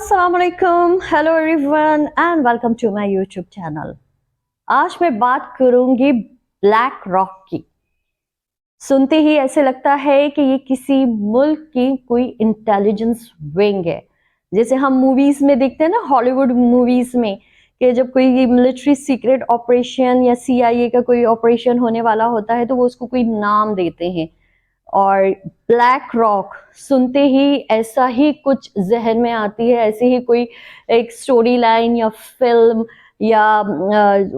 अस्सलाम वालेकुम, hello everyone and welcome to my YouTube channel. आज मैं बात करूंगी ब्लैक रॉक की। सुनते ही ऐसे लगता है कि ये किसी मुल्क की कोई इंटेलिजेंस विंग है। जैसे हम मूवीज में देखते हैं ना, हॉलीवुड मूवीज में, कि जब कोई मिलिट्री सीक्रेट ऑपरेशन या सीआईए का कोई ऑपरेशन होने वाला होता है तो वो उसको कोई नाम देते हैं। और ब्लैक रॉक सुनते ही ऐसा ही कुछ जहन में आती है, ऐसी ही कोई एक स्टोरी लाइन या फिल्म या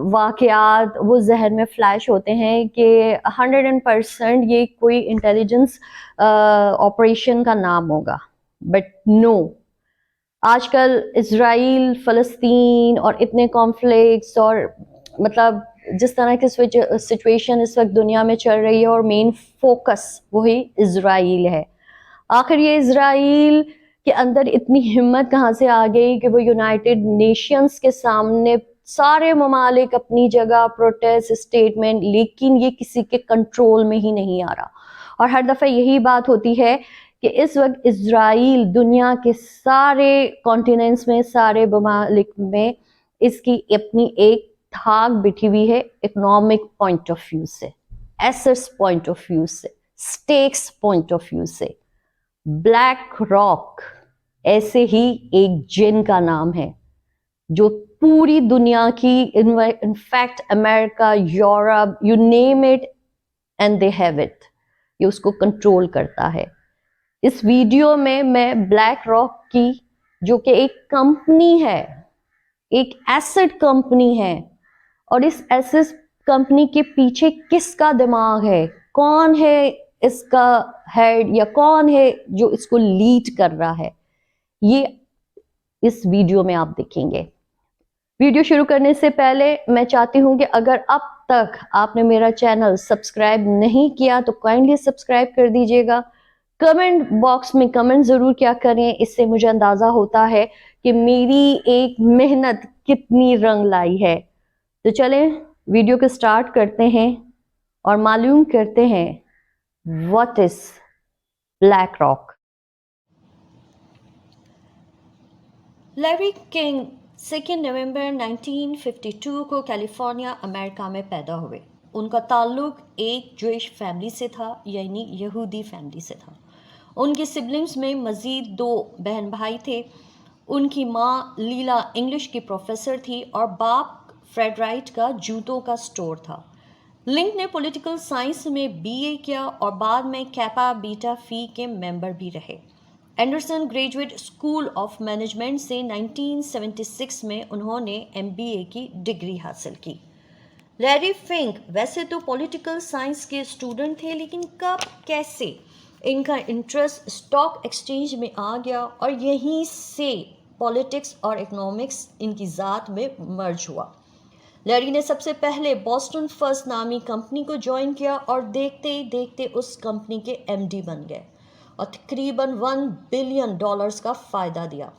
वाकयात वो जहन में फ्लैश होते हैं कि 100% ये कोई इंटेलिजेंस ऑपरेशन का नाम होगा। बट नो, आजकल इजराइल फ़लस्तीन और इतने कॉन्फ्लिक्ट्स और मतलब जिस तरह की सिचुएशन इस वक्त दुनिया में चल रही है और मेन फोकस वही इजराइल है। आखिर ये इजराइल के अंदर इतनी हिम्मत कहाँ से आ गई कि वो यूनाइटेड नेशंस के सामने सारे ममालिक अपनी जगह प्रोटेस्ट स्टेटमेंट, लेकिन ये किसी के कंट्रोल में ही नहीं आ रहा। और हर दफ़ा यही बात होती है कि इस वक्त इजराइल दुनिया के सारे कॉन्टिनेंट्स में, सारे ममालिक में इसकी अपनी एक धाक बिठी हुई है। इकोनॉमिक पॉइंट ऑफ व्यू से, एसेट्स पॉइंट ऑफ व्यू से, स्टेक्स पॉइंट ऑफ व्यू से। ब्लैक रॉक ऐसे ही एक जिन का नाम है जो पूरी दुनिया की, in fact America, Europe, you name it and they have it, ये उसको कंट्रोल करता है। इस वीडियो में मैं ब्लैक रॉक की, जो कि एक कंपनी है, एक एसेट कंपनी है, और इस एसेट कंपनी के पीछे किसका दिमाग है, कौन है इसका हेड या कौन है जो इसको लीड कर रहा है, ये इस वीडियो में आप देखेंगे। वीडियो शुरू करने से पहले मैं चाहती हूं कि अगर अब तक आपने मेरा चैनल सब्सक्राइब नहीं किया तो काइंडली सब्सक्राइब कर दीजिएगा। कमेंट बॉक्स में कमेंट जरूर क्या करें, इससे मुझे अंदाजा होता है कि मेरी एक मेहनत कितनी रंग लाई है। तो चलें वीडियो को स्टार्ट करते हैं और मालूम करते हैं what is black rock. Larry king 2 नवंबर 1952 को कैलिफोर्निया अमेरिका में पैदा हुए। उनका ताल्लुक एक ज्यूइश फैमिली से था, यानी यहूदी फैमिली से था। उनके सिबलिंग्स में मज़ीद 2 बहन भाई थे। उनकी माँ लीला इंग्लिश की प्रोफेसर थी और बाप फ्रेड राइट का जूतों का स्टोर था। लिंक ने पॉलिटिकल साइंस में बीए किया और बाद में कैपा बीटा फी के मेंबर भी रहे। Anderson graduate school of management से 1976 में उन्होंने एमबीए की डिग्री हासिल की। लैरी फिंक वैसे तो पॉलिटिकल साइंस के स्टूडेंट थे, लेकिन कब कैसे इनका इंटरेस्ट स्टॉक एक्सचेंज में आ गया और यहीं से पॉलिटिक्स और इकोनॉमिक्स इनकी ज़ात में मर्ज हुआ। लैरी ने सबसे पहले बॉस्टन फर्स्ट नामी कंपनी को ज्वाइन किया और देखते ही देखते उस कंपनी के एमडी बन गए और तकरीबन $1 बिलियन का फ़ायदा दिया,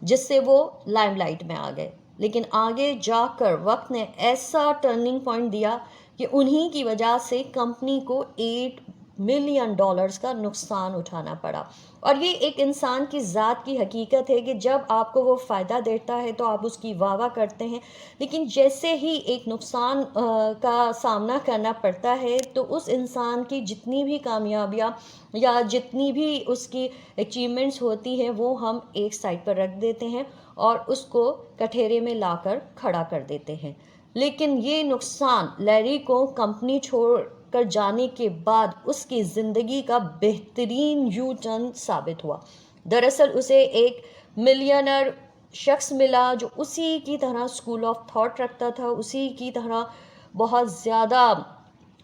जिससे वो लाइमलाइट में आ गए। लेकिन आगे जाकर वक्त ने ऐसा टर्निंग पॉइंट दिया कि उन्हीं की वजह से कंपनी को $8 मिलियन का नुकसान उठाना पड़ा। और ये एक इंसान की ज़ात की हकीकत है कि जब आपको वो फ़ायदा देता है तो आप उसकी वाह वाह करते हैं, लेकिन जैसे ही एक नुकसान का सामना करना पड़ता है तो उस इंसान की जितनी भी कामयाबियाँ या जितनी भी उसकी अचीवमेंट्स होती हैं वो हम एक साइड पर रख देते हैं और उसको कठेरे में लाकर खड़ा कर देते हैं। लेकिन ये नुकसान लैरी को कंपनी छोड़ कर जाने के बाद उसकी ज़िंदगी का बेहतरीन यू टर्न साबित हुआ। दरअसल उसे एक मिलियनर शख्स मिला जो उसी की तरह स्कूल ऑफ थॉट रखता था, उसी की तरह बहुत ज़्यादा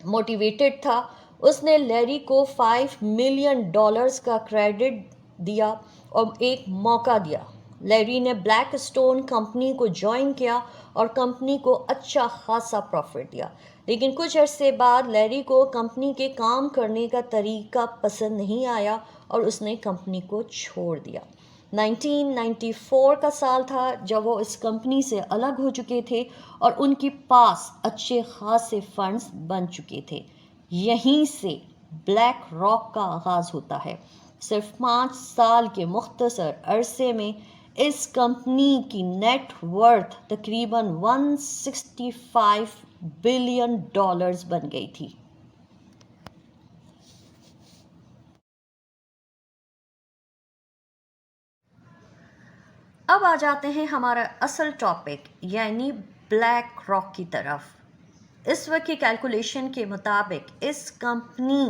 मोटिवेटेड था। उसने लैरी को $5 मिलियन का क्रेडिट दिया और एक मौका दिया। लैरी ने ब्लैक स्टोन कंपनी को ज्वाइन किया और कंपनी को अच्छा खासा प्रॉफिट दिया। लेकिन कुछ अरसे बाद लैरी को कंपनी के काम करने का तरीका पसंद नहीं आया और उसने कंपनी को छोड़ दिया। 1994 का साल था जब वो इस कंपनी से अलग हो चुके थे और उनके पास अच्छे खासे फंड्स बन चुके थे। यहीं से ब्लैक रॉक का आगाज़ होता है। सिर्फ 5 साल के मुख्तसर अरसे में इस कंपनी की नेट वर्थ तकरीबन 165 बिलियन डॉलर्स बन गई थी। अब आ जाते हैं हमारा असल टॉपिक यानी ब्लैक रॉक की तरफ। इस वक्त की कैलकुलेशन के मुताबिक इस कंपनी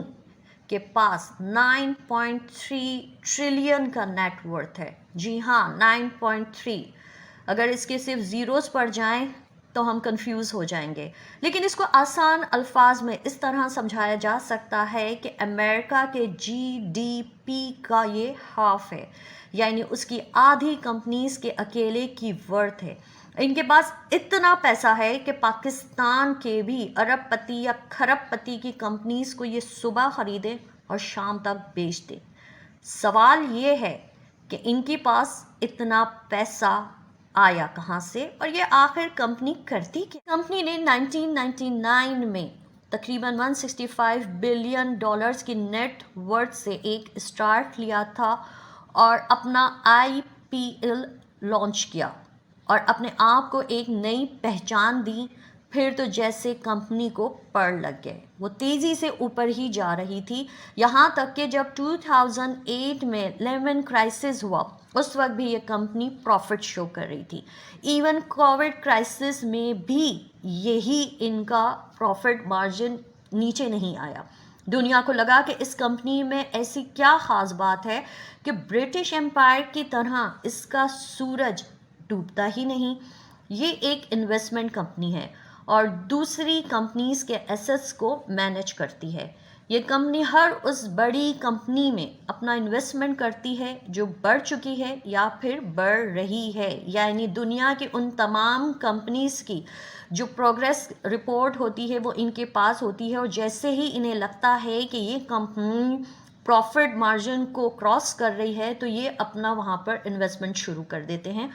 के पास 9.3 ट्रिलियन का नेट वर्थ है। जी हाँ, 9.3। अगर इसके सिर्फ ज़ीरोस पड़ जाएं तो हम कंफ्यूज हो जाएंगे, लेकिन इसको आसान अल्फाज में इस तरह समझाया जा सकता है कि अमेरिका के जीडीपी का ये हाफ है, यानी उसकी आधी कंपनीज के अकेले की वर्थ है। इनके पास इतना पैसा है कि पाकिस्तान के भी अरबपति या खरबपति की कंपनीज को ये सुबह खरीदे और शाम तक बेच दे। सवाल ये है कि इनके पास इतना पैसा आया कहाँ से और ये आखिर कंपनी करती क्या? कंपनी ने 1999 में तकरीबन 165 बिलियन डॉलर्स की नेट वर्थ से एक स्टार्ट लिया था और अपना आईपीएल लॉन्च किया और अपने आप को एक नई पहचान दी। फिर तो जैसे कंपनी को पड़ लग गए, वो तेज़ी से ऊपर ही जा रही थी, यहाँ तक कि जब 2008 में लेमन क्राइसिस हुआ उस वक्त भी ये कंपनी प्रॉफिट शो कर रही थी। इवन कोविड क्राइसिस में भी यही इनका प्रॉफिट मार्जिन नीचे नहीं आया। दुनिया को लगा कि इस कंपनी में ऐसी क्या ख़ास बात है कि ब्रिटिश एम्पायर की तरह इसका सूरज डूबता ही नहीं। ये एक इन्वेस्टमेंट कंपनी है और दूसरी कंपनीज के एसेट्स को मैनेज करती है। ये कंपनी हर उस बड़ी कंपनी में अपना इन्वेस्टमेंट करती है जो बढ़ चुकी है या फिर बढ़ रही है, यानी दुनिया की उन तमाम कंपनीज की जो प्रोग्रेस रिपोर्ट होती है वो इनके पास होती है और जैसे ही इन्हें लगता है कि ये कंपनी प्रॉफिट मार्जिन को क्रॉस कर रही है तो ये अपना वहाँ पर इन्वेस्टमेंट शुरू कर देते हैं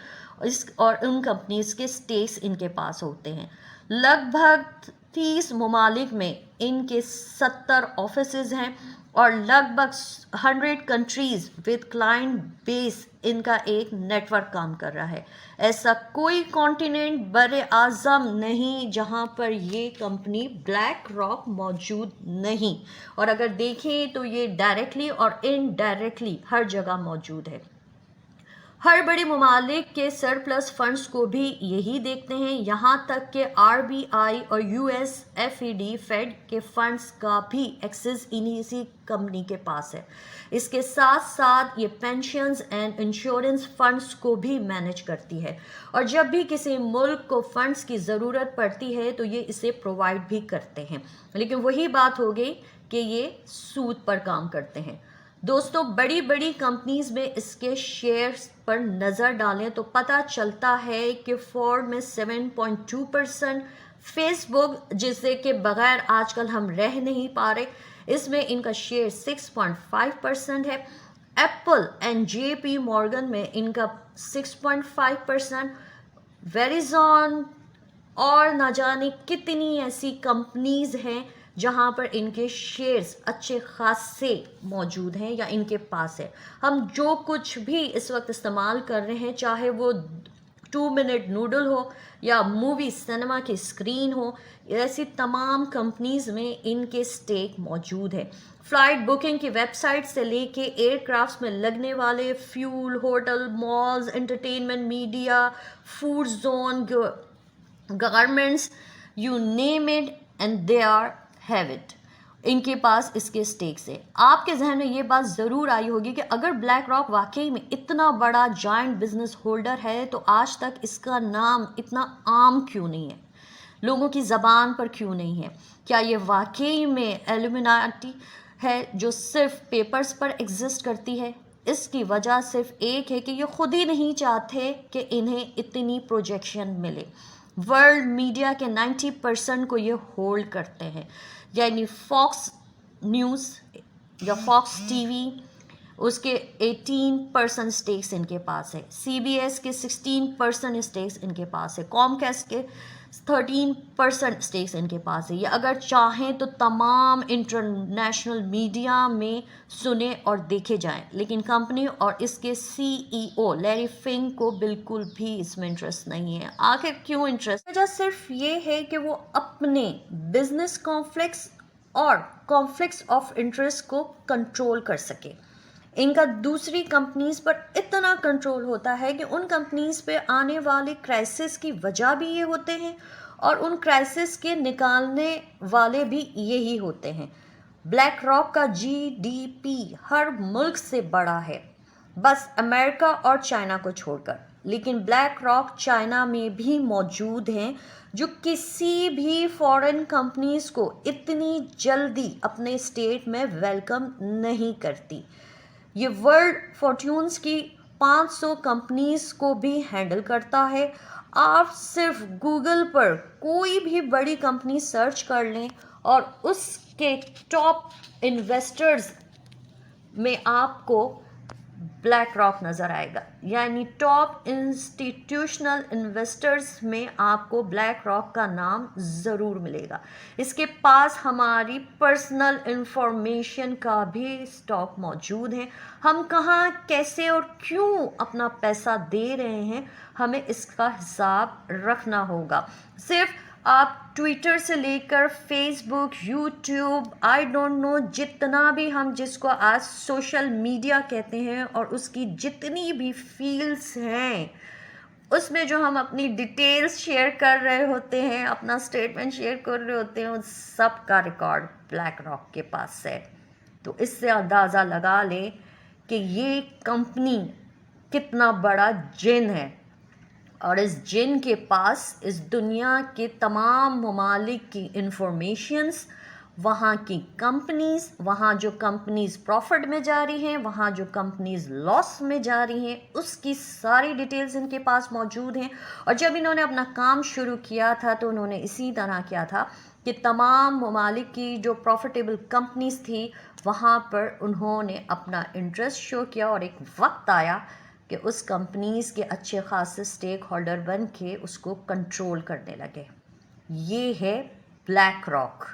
और उन कंपनीज के स्टेक्स इनके पास होते हैं। लगभग 30 ममालिक में इनके 70 ऑफिसेज हैं और लगभग 100 कंट्रीज़ विद क्लाइंट बेस इनका एक नेटवर्क काम कर रहा है। ऐसा कोई कॉन्टिनेंट बरे आज़म नहीं जहां पर ये कंपनी ब्लैक रॉक मौजूद नहीं, और अगर देखें तो ये डायरेक्टली और इनडायरेक्टली हर जगह मौजूद है। हर बड़े ममालिक के सरप्लस फंड्स को भी यही देखते हैं, यहाँ तक कि आरबीआई और यूएसएफईडी फेड के फंड्स का भी एक्सेस इसी कंपनी के पास है। इसके साथ साथ ये पेंशन्स एंड इंश्योरेंस फंड्स को भी मैनेज करती है और जब भी किसी मुल्क को फंड्स की ज़रूरत पड़ती है तो ये इसे प्रोवाइड भी करते हैं। लेकिन वही बात हो गई कि ये सूद पर काम करते हैं। दोस्तों, बड़ी बड़ी कंपनीज में इसके शेयर्स पर नज़र डालें तो पता चलता है कि फोर्ड में 7.2%, फेसबुक जिससे के बगैर आजकल हम रह नहीं पा रहे, इसमें इनका शेयर 6.5% है। एप्पल एंड जेपी मॉर्गन में इनका 6.5%, वेरिजॉन और ना जाने कितनी ऐसी कंपनीज हैं जहां पर इनके शेयर्स अच्छे खासे मौजूद हैं या इनके पास है। हम जो कुछ भी इस वक्त इस्तेमाल कर रहे हैं, चाहे वो 2 मिनट नूडल हो या मूवी सिनेमा की स्क्रीन हो, ऐसी तमाम कंपनीज में इनके स्टेक मौजूद है। फ्लाइट बुकिंग की वेबसाइट से लेके एयरक्राफ्ट्स में लगने वाले fuel, hotel, malls, entertainment, media, food zone, garments, you name it and they are have it, इनके पास इसके स्टेक्स है। आपके जहन में ये बात ज़रूर आई होगी कि अगर ब्लैक रॉक वाकई में इतना बड़ा जायंट बिजनेस होल्डर है तो आज तक इसका नाम इतना आम क्यों नहीं है, लोगों की ज़बान पर क्यों नहीं है? क्या ये वाकई में इल्यूमिनाटी है जो सिर्फ पेपर्स पर एग्जिस्ट करती है? इसकी वजह सिर्फ एक है कि ये खुद ही नहीं चाहते कि इन्हें इतनी प्रोजेक्शन मिले। वर्ल्ड मीडिया के 90% को ये होल्ड करते हैं, यानी फॉक्स न्यूज़ या फॉक्स टीवी, اس کے 18% اسٹیکس ان کے پاس ہے، سی بی ایس کے 16% اسٹیکس ان کے پاس ہے، کام کیسٹ کے 13% اسٹیکس ان کے پاس ہے. یہ اگر چاہیں تو تمام انٹرنیشنل میڈیا میں سنے اور دیکھے جائیں، لیکن کمپنی اور اس کے سی ای او لیری فنک کو بالکل بھی اس میں انٹرسٹ نہیں ہے. آخر کیوں انٹرسٹ؟ وجہ صرف یہ ہے کہ وہ اپنے بزنس کانفلکٹس اور کانفلکٹس آف انٹرسٹ کو کنٹرول کر سکے. ان کا دوسری کمپنیز پر اتنا کنٹرول ہوتا ہے کہ ان کمپنیز پہ آنے والے کرائسس کی وجہ بھی یہ ہوتے ہیں اور ان کرائسس کے نکالنے والے بھی یہی ہوتے ہیں. بلیک راک کا GDP ہر ملک سے بڑا ہے، بس امریکہ اور چائنا کو چھوڑ کر. لیکن بلیک راک چائنا میں بھی موجود ہیں جو کسی بھی فورن کمپنیز کو اتنی جلدی اپنے اسٹیٹ میں ویلکم نہیں کرتی. یہ ورلڈ فارچونز کی 500 کمپنیز کو بھی ہینڈل کرتا ہے. آپ صرف گوگل پر کوئی بھی بڑی کمپنی سرچ کر لیں اور اس کے ٹاپ انویسٹرز میں آپ کو بلیک راک نظر آئے گا، یعنی ٹاپ انسٹیٹیوشنل انویسٹرز میں آپ کو بلیک راک کا نام ضرور ملے گا. اس کے پاس ہماری پرسنل انفارمیشن کا بھی اسٹاک موجود ہے. ہم کہاں، کیسے اور کیوں اپنا پیسہ دے رہے ہیں، ہمیں اس کا حساب رکھنا ہوگا. صرف آپ ٹویٹر سے لے کر Facebook, YouTube, I don't know, جتنا بھی ہم جس کو آج سوشل میڈیا کہتے ہیں اور اس کی جتنی بھی فیلڈس ہیں، اس میں جو ہم اپنی ڈیٹیلز شیئر کر رہے ہوتے ہیں، اپنا اسٹیٹمنٹ شیئر کر رہے ہوتے ہیں، اس سب کا ریکارڈ بلیک راک کے پاس ہے. تو اس سے اندازہ لگا لیں کہ یہ کمپنی کتنا بڑا جن ہے، اور اس جن کے پاس اس دنیا کے تمام ممالک کی انفارمیشنز، وہاں کی کمپنیز، وہاں جو کمپنیز پروفٹ میں جا رہی ہیں، وہاں جو کمپنیز لاس میں جا رہی ہیں، اس کی ساری ڈیٹیلز ان کے پاس موجود ہیں. اور جب انہوں نے اپنا کام شروع کیا تھا تو انہوں نے اسی طرح کیا تھا کہ تمام ممالک کی جو پروفیٹیبل کمپنیز تھی وہاں پر انہوں نے اپنا انٹرسٹ شو کیا، اور ایک وقت آیا کہ اس کمپنیز کے اچھے خاصے اسٹیک ہولڈر بن کے اس کو کنٹرول کرنے لگے. یہ ہے بلیک راک.